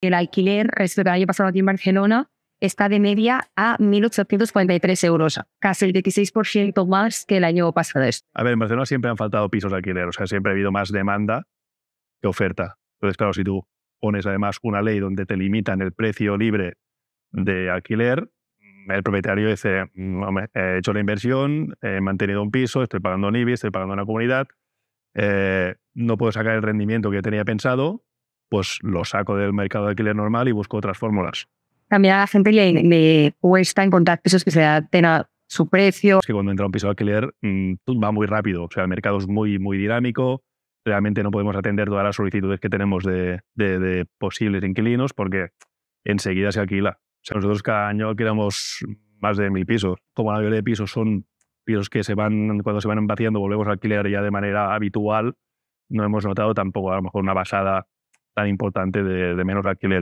El alquiler respecto al año pasado aquí en Barcelona está de media a 1.843 euros, casi el 16% más que el año pasado. A ver, en Barcelona siempre han faltado pisos de alquiler, o sea, siempre ha habido más demanda que oferta. Entonces, claro, si tú pones además una ley donde te limitan el precio libre de alquiler, el propietario dice, hombre, he hecho la inversión, he mantenido un piso, estoy pagando un IBI, estoy pagando una comunidad, no puedo sacar el rendimiento que tenía pensado, pues lo saco del mercado de alquiler normal y busco otras fórmulas. También a la gente le cuesta encontrar pisos que se adapten a su precio. Es que cuando entra un piso de alquiler va muy rápido, o sea, el mercado es muy, muy dinámico, realmente no podemos atender todas las solicitudes que tenemos de posibles inquilinos porque enseguida se alquila. O sea, nosotros cada año alquilamos más de 1.000 pisos. Como la mayoría de pisos son pisos que cuando se van vaciando volvemos a alquiler ya de manera habitual, no hemos notado tampoco a lo mejor una basada tan importante de menos alquiler.